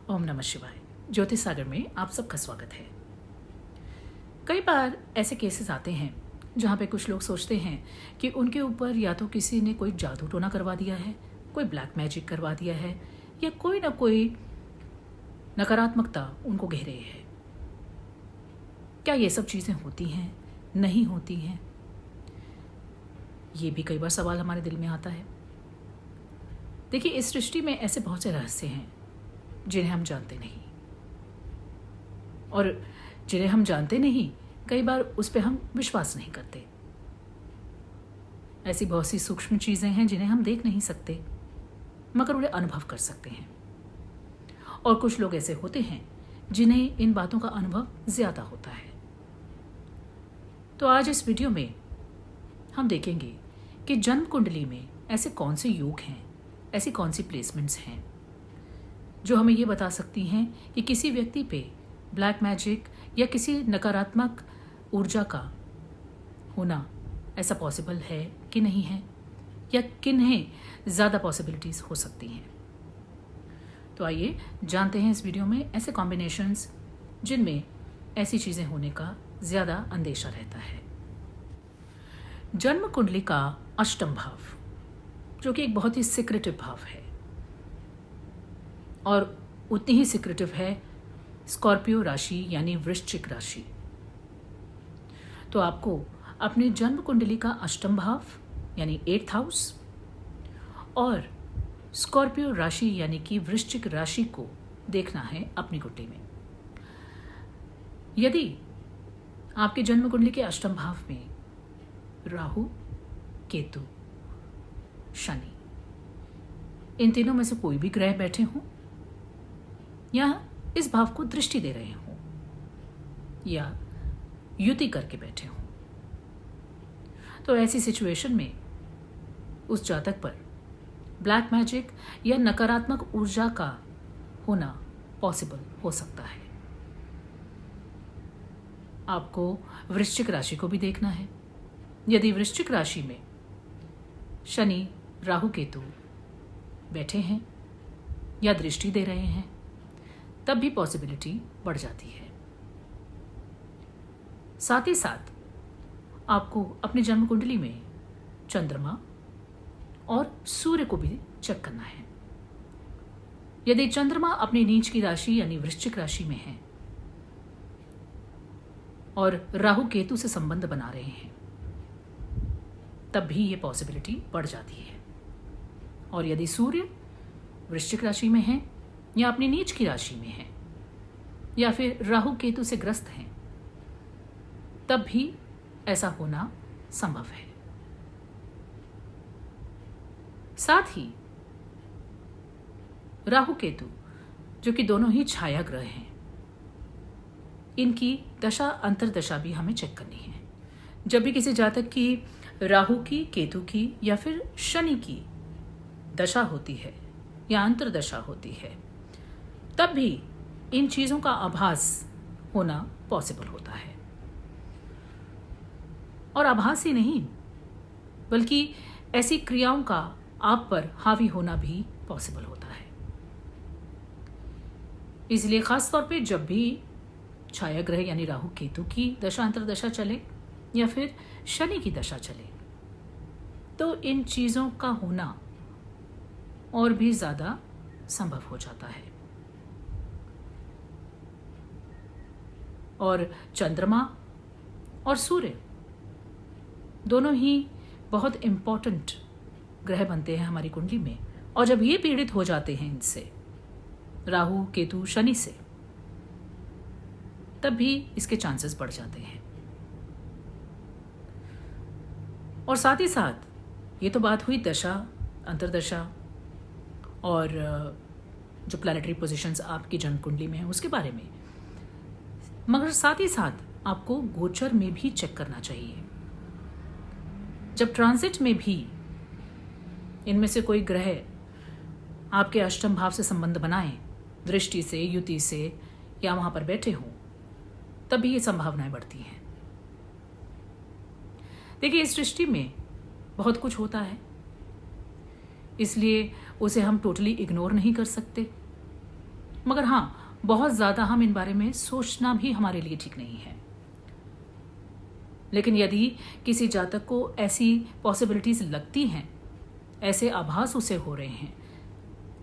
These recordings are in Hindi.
ओम नमः शिवाय। ज्योतिष सागर में आप सबका स्वागत है। कई बार ऐसे केसेस आते हैं जहाँ पे कुछ लोग सोचते हैं कि उनके ऊपर या तो किसी ने कोई जादू टोना करवा दिया है, कोई ब्लैक मैजिक करवा दिया है, या कोई ना कोई नकारात्मकता उनको घेरे है। क्या ये सब चीज़ें होती हैं, नहीं होती हैं? ये भी कई बार सवाल हमारे दिल में आता है। देखिए, इस सृष्टि में ऐसे बहुत से रहस्य हैं जिन्हें हम जानते नहीं, और जिन्हें हम जानते नहीं, कई बार उस पर हम विश्वास नहीं करते। ऐसी बहुत सी सूक्ष्म चीजें हैं जिन्हें हम देख नहीं सकते, मगर उन्हें अनुभव कर सकते हैं। और कुछ लोग ऐसे होते हैं जिन्हें इन बातों का अनुभव ज्यादा होता है। तो आज इस वीडियो में हम देखेंगे कि जन्म कुंडली में ऐसे कौन से योग हैं, ऐसी कौन सी प्लेसमेंट्स हैं जो हमें ये बता सकती हैं कि किसी व्यक्ति पे ब्लैक मैजिक या किसी नकारात्मक ऊर्जा का होना ऐसा पॉसिबल है कि नहीं है, या किन्हें ज़्यादा पॉसिबिलिटीज़ हो सकती हैं। तो आइए जानते हैं इस वीडियो में ऐसे कॉम्बिनेशंस जिनमें ऐसी चीज़ें होने का ज़्यादा अंदेशा रहता है। जन्म कुंडली का अष्टम भाव, जो कि एक बहुत ही सीक्रेटिव भाव है, और उतनी ही सीक्रेटिव है स्कॉर्पियो राशि यानी वृश्चिक राशि। तो आपको अपने जन्म कुंडली का अष्टम भाव यानी 8th हाउस और स्कॉर्पियो राशि यानी कि वृश्चिक राशि को देखना है अपनी कुंडली में। यदि आपके जन्म कुंडली के अष्टम भाव में राहु, केतु, शनि, इन तीनों में से कोई भी ग्रह बैठे हों, या इस भाव को दृष्टि दे रहे हों, या युति करके बैठे हों, तो ऐसी सिचुएशन में उस जातक पर ब्लैक मैजिक या नकारात्मक ऊर्जा का होना पॉसिबल हो सकता है। आपको वृश्चिक राशि को भी देखना है। यदि वृश्चिक राशि में शनि, राहु, केतु बैठे हैं या दृष्टि दे रहे हैं, तब भी पॉसिबिलिटी बढ़ जाती है। साथ ही साथ आपको अपनी जन्म कुंडली में चंद्रमा और सूर्य को भी चेक करना है। यदि चंद्रमा अपनी नीच की राशि यानी वृश्चिक राशि में है और राहु केतु से संबंध बना रहे हैं, तब भी ये पॉसिबिलिटी बढ़ जाती है। और यदि सूर्य वृश्चिक राशि में है या अपनी नीच की राशि में है, या फिर राहु केतु से ग्रस्त हैं, तब भी ऐसा होना संभव है। साथ ही राहु केतु, जो कि दोनों ही छाया ग्रह हैं, इनकी दशा अंतर्दशा भी हमें चेक करनी है। जब भी किसी जातक की राहु की, केतु की या फिर शनि की दशा होती है या अंतर्दशा होती है, तब भी इन चीजों का आभास होना पॉसिबल होता है। और आभास ही नहीं, बल्कि ऐसी क्रियाओं का आप पर हावी होना भी पॉसिबल होता है। इसलिए खासतौर पे जब भी छाया ग्रह यानी राहु केतु की दशा अंतर्दशा चले या फिर शनि की दशा चले, तो इन चीजों का होना और भी ज्यादा संभव हो जाता है। और चंद्रमा और सूर्य दोनों ही बहुत इंपॉर्टेंट ग्रह बनते हैं हमारी कुंडली में, और जब ये पीड़ित हो जाते हैं इनसे, राहु, केतु, शनि से, तब भी इसके चांसेस बढ़ जाते हैं। और साथ ही साथ ये तो बात हुई दशा, अंतर्दशा और जो प्लैनेटरी पोजीशंस आपकी जन्म कुंडली में है उसके बारे में, मगर साथ ही साथ आपको गोचर में भी चेक करना चाहिए। जब ट्रांजिट में भी इनमें से कोई ग्रह आपके अष्टम भाव से संबंध बनाए, दृष्टि से, युति से, या वहां पर बैठे हों, तभी ये संभावनाएं बढ़ती हैं। देखिए, इस सृष्टि में बहुत कुछ होता है, इसलिए उसे हम टोटली इग्नोर नहीं कर सकते, मगर हाँ, बहुत ज़्यादा हम इन बारे में सोचना भी हमारे लिए ठीक नहीं है। लेकिन यदि किसी जातक को ऐसी पॉसिबिलिटीज लगती हैं, ऐसे आभास उसे हो रहे हैं,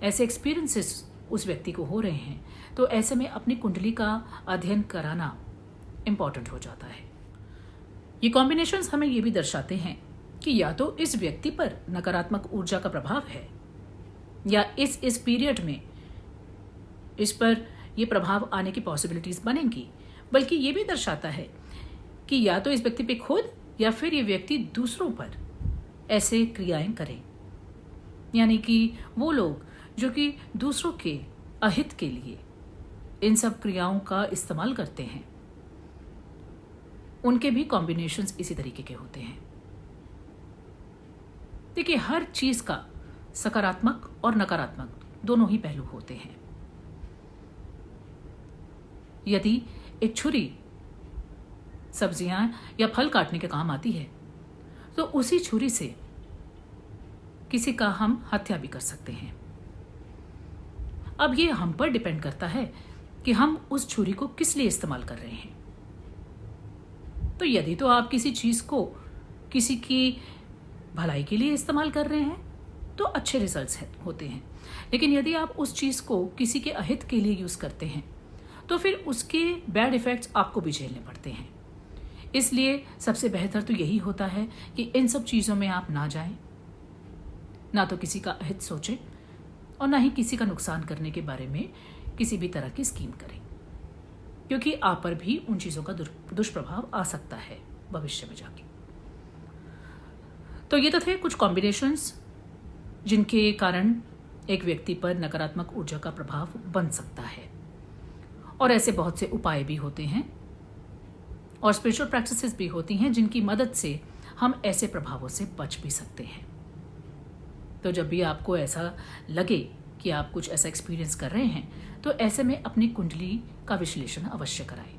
ऐसे एक्सपीरियंसेस उस व्यक्ति को हो रहे हैं, तो ऐसे में अपनी कुंडली का अध्ययन कराना इम्पॉर्टेंट हो जाता है। ये कॉम्बिनेशंस हमें ये भी दर्शाते हैं कि या तो इस व्यक्ति पर नकारात्मक ऊर्जा का प्रभाव है, या इस पीरियड में इस पर ये प्रभाव आने की पॉसिबिलिटीज बनेंगी। बल्कि ये भी दर्शाता है कि या तो इस व्यक्ति पे खुद या फिर ये व्यक्ति दूसरों पर ऐसे क्रियाएं करें, यानी कि वो लोग जो कि दूसरों के अहित के लिए इन सब क्रियाओं का इस्तेमाल करते हैं, उनके भी कॉम्बिनेशंस इसी तरीके के होते हैं। देखिए, हर चीज का सकारात्मक और नकारात्मक दोनों ही पहलू होते हैं। यदि एक छुरी सब्जियां या फल काटने के काम आती है, तो उसी छुरी से किसी का हम हत्या भी कर सकते हैं। अब ये हम पर डिपेंड करता है कि हम उस छुरी को किस लिए इस्तेमाल कर रहे हैं। तो यदि तो आप किसी चीज को किसी की भलाई के लिए इस्तेमाल कर रहे हैं तो अच्छे रिजल्ट्स होते हैं। लेकिन यदि आप उस चीज को किसी के अहित के लिए यूज करते हैं तो फिर उसके बैड इफेक्ट्स आपको भी झेलने पड़ते हैं। इसलिए सबसे बेहतर तो यही होता है कि इन सब चीजों में आप ना जाएं, ना तो किसी का अहित सोचें और ना ही किसी का नुकसान करने के बारे में किसी भी तरह की स्कीम करें, क्योंकि आप पर भी उन चीजों का दुष्प्रभाव आ सकता है भविष्य में जाके। तो ये तो थे कुछ कॉम्बिनेशंस जिनके कारण एक व्यक्ति पर नकारात्मक ऊर्जा का प्रभाव बन सकता है। और ऐसे बहुत से उपाय भी होते हैं और स्पिरिचुअल प्रैक्टिसेस भी होती हैं जिनकी मदद से हम ऐसे प्रभावों से बच भी सकते हैं। तो जब भी आपको ऐसा लगे कि आप कुछ ऐसा एक्सपीरियंस कर रहे हैं, तो ऐसे में अपनी कुंडली का विश्लेषण अवश्य कराएं।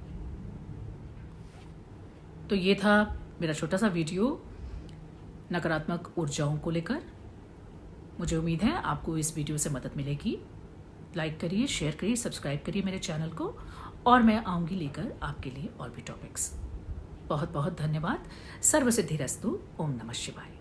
तो ये था मेरा छोटा सा वीडियो नकारात्मक ऊर्जाओं को लेकर। मुझे उम्मीद है आपको इस वीडियो से मदद मिलेगी। लाइक करिए, शेयर करिए, सब्सक्राइब करिए मेरे चैनल को, और मैं आऊंगी लेकर आपके लिए और भी टॉपिक्स। बहुत बहुत धन्यवाद। सर्वसिद्धिरस्तु। ओम नमः शिवाय।